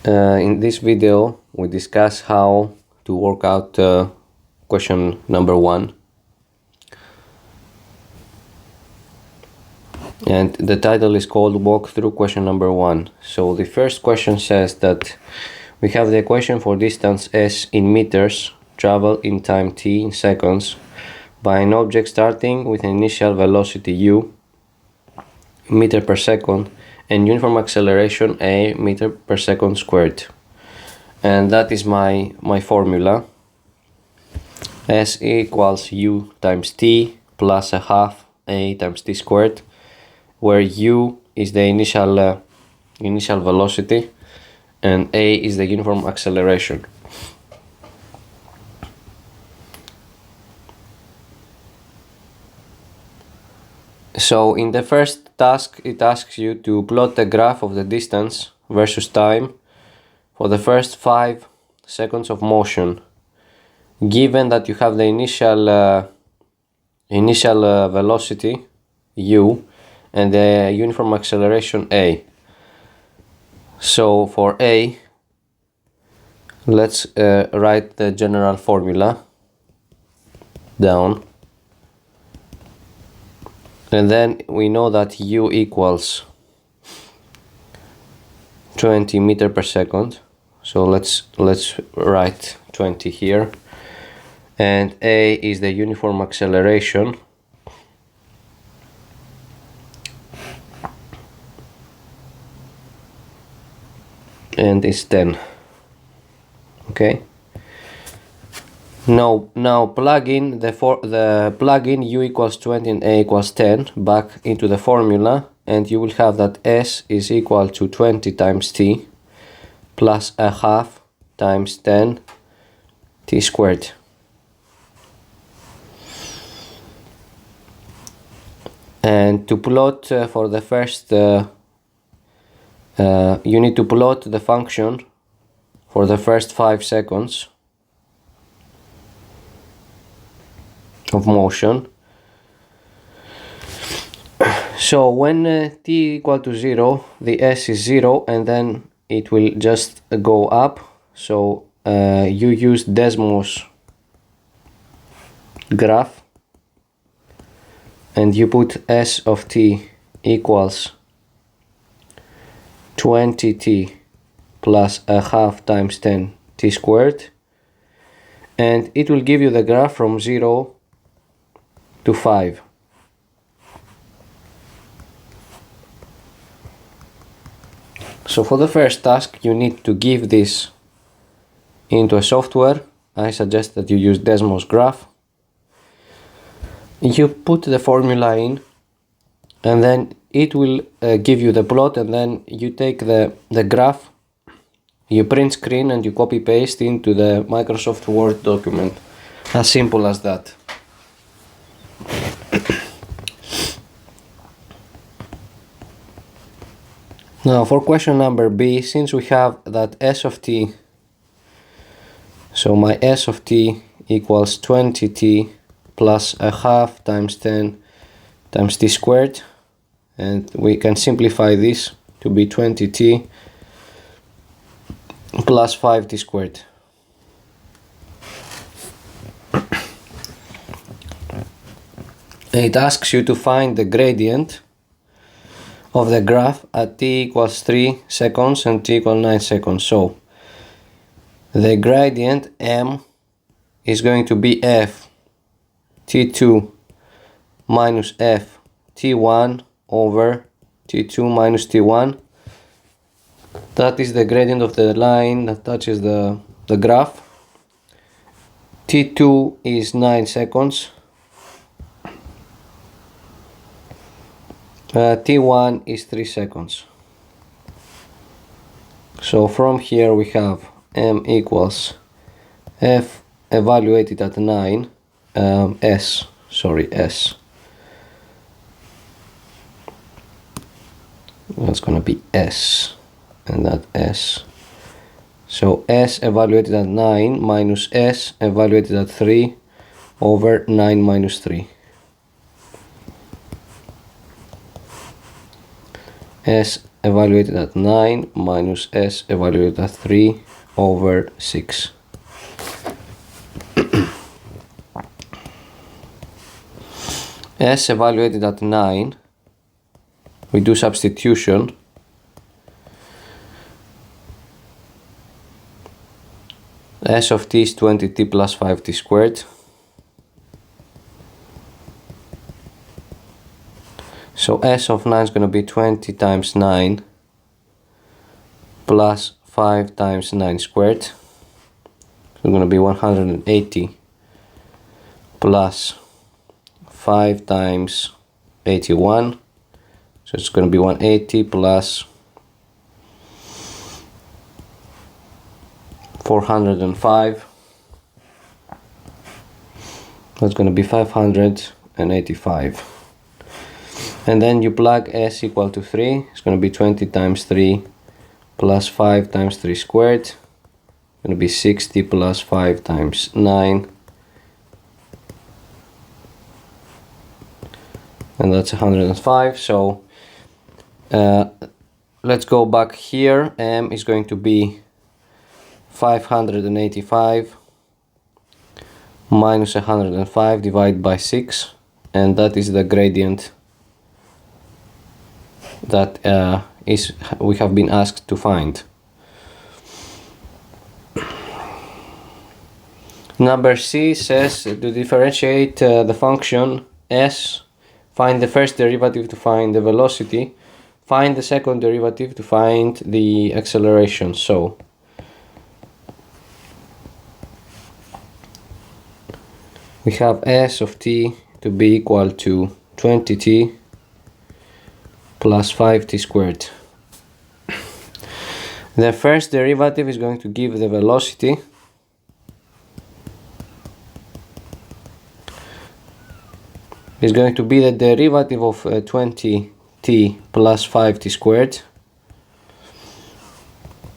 In this video we discuss how to work out question number 1, and the title is called Walk Through Question Number 1. So the first question says that we have the equation for distance s in meters traveled in time t in seconds by an object starting with an initial velocity u meter per second and uniform acceleration a meter per second squared, and that is my formula. S equals u times t plus a half a times t squared, where u is the initial velocity and a is the uniform acceleration. So in the first task it asks you to plot the graph of the distance versus time for the first 5 seconds of motion, given that you have the initial velocity u and the uniform acceleration a. So for a, let's write the general formula down. And then we know that u equals 20 meter per second. So let's write 20 here. And a is the uniform acceleration. And it's 10. Okay. Now plug in plug in u equals 20 and a equals 10 back into the formula, and you will have that s is equal to 20 times t plus a half times 10 t squared. And to plot for the first you need to plot the function for the first 5 seconds of motion. So when t equal to 0, the s is 0, and then it will just go up. So you use Desmos graph and you put s of t equals 20t plus a half times 10 t squared, and it will give you the graph from 0 to 5. So for the first task you need to give this into a software. I suggest that you use Desmos graph. You put the formula in, and then it will give you the plot, and then you take the graph, you print screen, and you copy paste into the Microsoft Word document. As simple as that. Now for question number B, since we have that s of t, so my s of t equals 20t plus a half times 10 times t squared, and we can simplify this to be 20t plus 5t squared. It asks you to find the gradient of the graph at t equals 3 seconds and t equals 9 seconds. So the gradient m is going to be f t2 minus f t1 over t2 minus t1. That is the gradient of the line that touches the graph. t2 is 9 seconds. T1 is 3 seconds. So from here we have m equals f evaluated at 9, s, that's gonna be s, and that s. So s evaluated at 9 minus s evaluated at 3 over 9 minus 3. S evaluated at 9 minus s evaluated at 3 over 6. S evaluated at 9, we do substitution. S of t is 20t plus 5t squared. So S of 9 is going to be 20 times 9 plus 5 times 9 squared. So it's going to be 180 plus 5 times 81. So it's going to be 180 plus 405. That's going to be 585. And then you plug S equal to 3. It's going to be 20 times 3 plus 5 times 3 squared. It's going to be 60 plus 5 times 9. And that's 105. So let's go back here. M is going to be 585 minus 105 divided by 6, and that is the gradient that we have been asked to find. Number C says to differentiate the function s, find the first derivative to find the velocity, find the second derivative to find the acceleration. So we have s of t to be equal to 20t plus 5t squared. The first derivative is going to give the velocity. Is going to be the derivative of 20t plus 5t squared.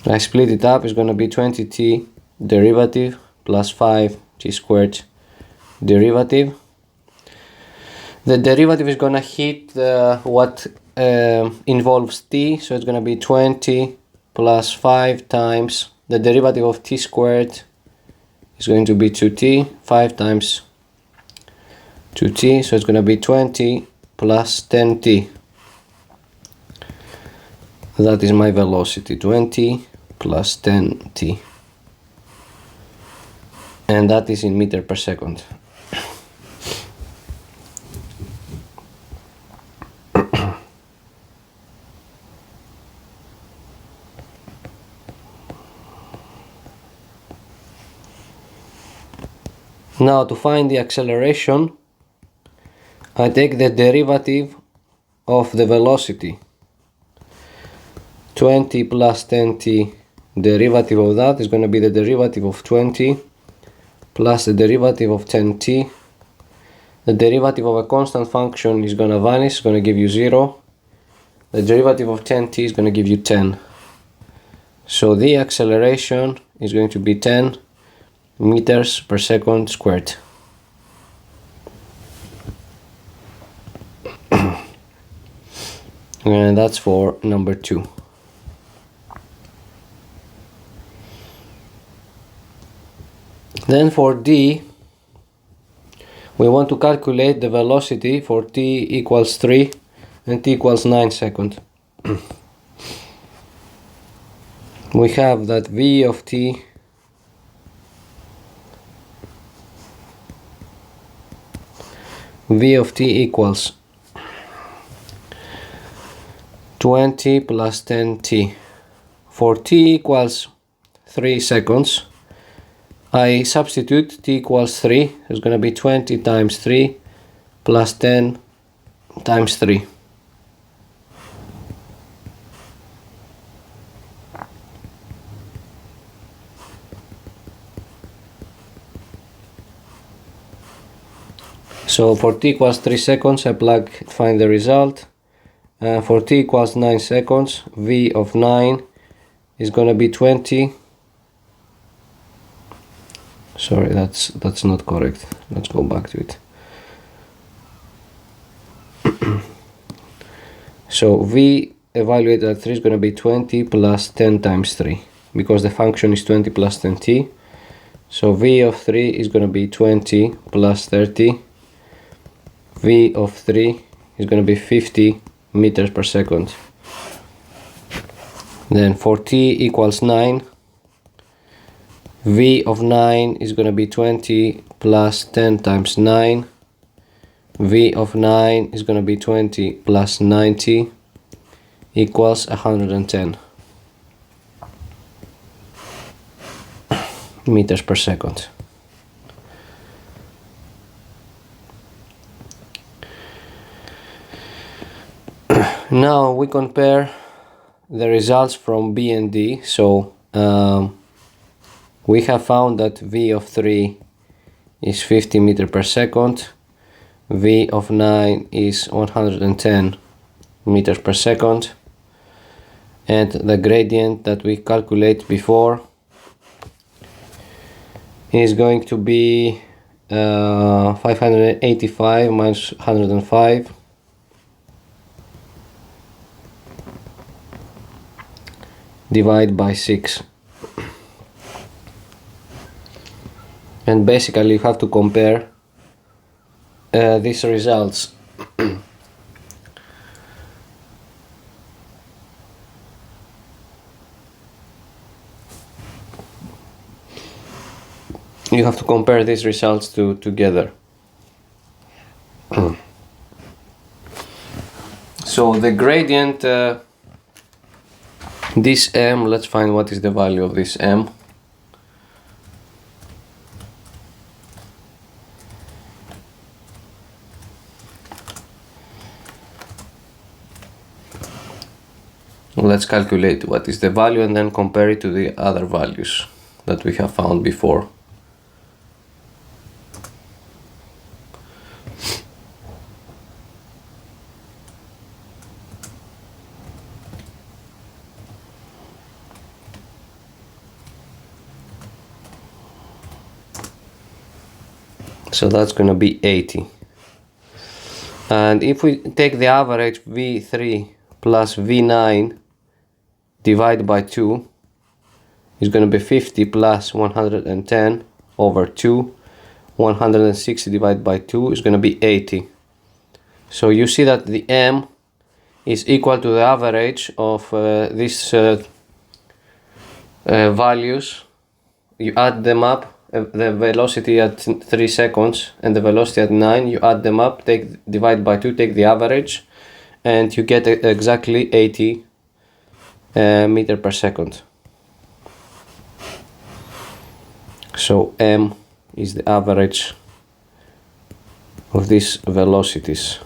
I split it up, it's going to be 20t derivative plus 5t squared derivative. The derivative is going to hit what involves t, so it's going to be 20 plus 5 times the derivative of t squared is going to be 2t, 5 times 2t, so it's going to be 20 plus 10t. That is my velocity, 20 plus 10t. And that is in meter per second. Now to find the acceleration, I take the derivative of the velocity. 20 plus 10t, derivative of that is going to be the derivative of 20 plus the derivative of 10t. The derivative of a constant function is going to vanish, it's going to give you 0. The derivative of 10t is going to give you 10. So the acceleration is going to be 10 meters per second squared. And that's for number 2. Then for D, we want to calculate the velocity for t equals 3 and t equals 9 seconds. We have that v of t equals 20 plus 10t. For t equals 3 seconds, I substitute t equals 3. It's going to be 20 times 3 plus 10 times 3. So for t equals 3 seconds, I find the result. For t equals 9 seconds, v of 9 is going to be 20. Sorry, that's not correct. Let's go back to it. So v evaluated at 3 is going to be 20 plus 10 times 3, because the function is 20 plus 10t. So v of 3 is going to be 20 plus 30. V of 3 is going to be 50 meters per second. Then for t equals 9, v of 9 is going to be 20 plus 10 times 9. V of 9 is going to be 20 plus 90 equals 110 meters per second. Now we compare the results from B and D. So we have found that V of 3 is 50 meters per second, V of 9 is 110 meters per second, and the gradient that we calculated before is going to be 585 minus 105 divided by 6. And basically you have to compare these results. You have to compare these results together. So the gradient, this m, let's find what is the value of this m. Let's calculate what is the value and then compare it to the other values that we have found before. So that's going to be 80. And if we take the average V3 plus V9 divided by 2, is going to be 50 plus 110 over 2. 160 divided by 2 is going to be 80. So you see that the m is equal to the average of these values. You add them up, the velocity at 3 seconds and the velocity at 9, you add them up, divide by 2, take the average, and you get exactly 80 meter per second. So m is the average of these velocities.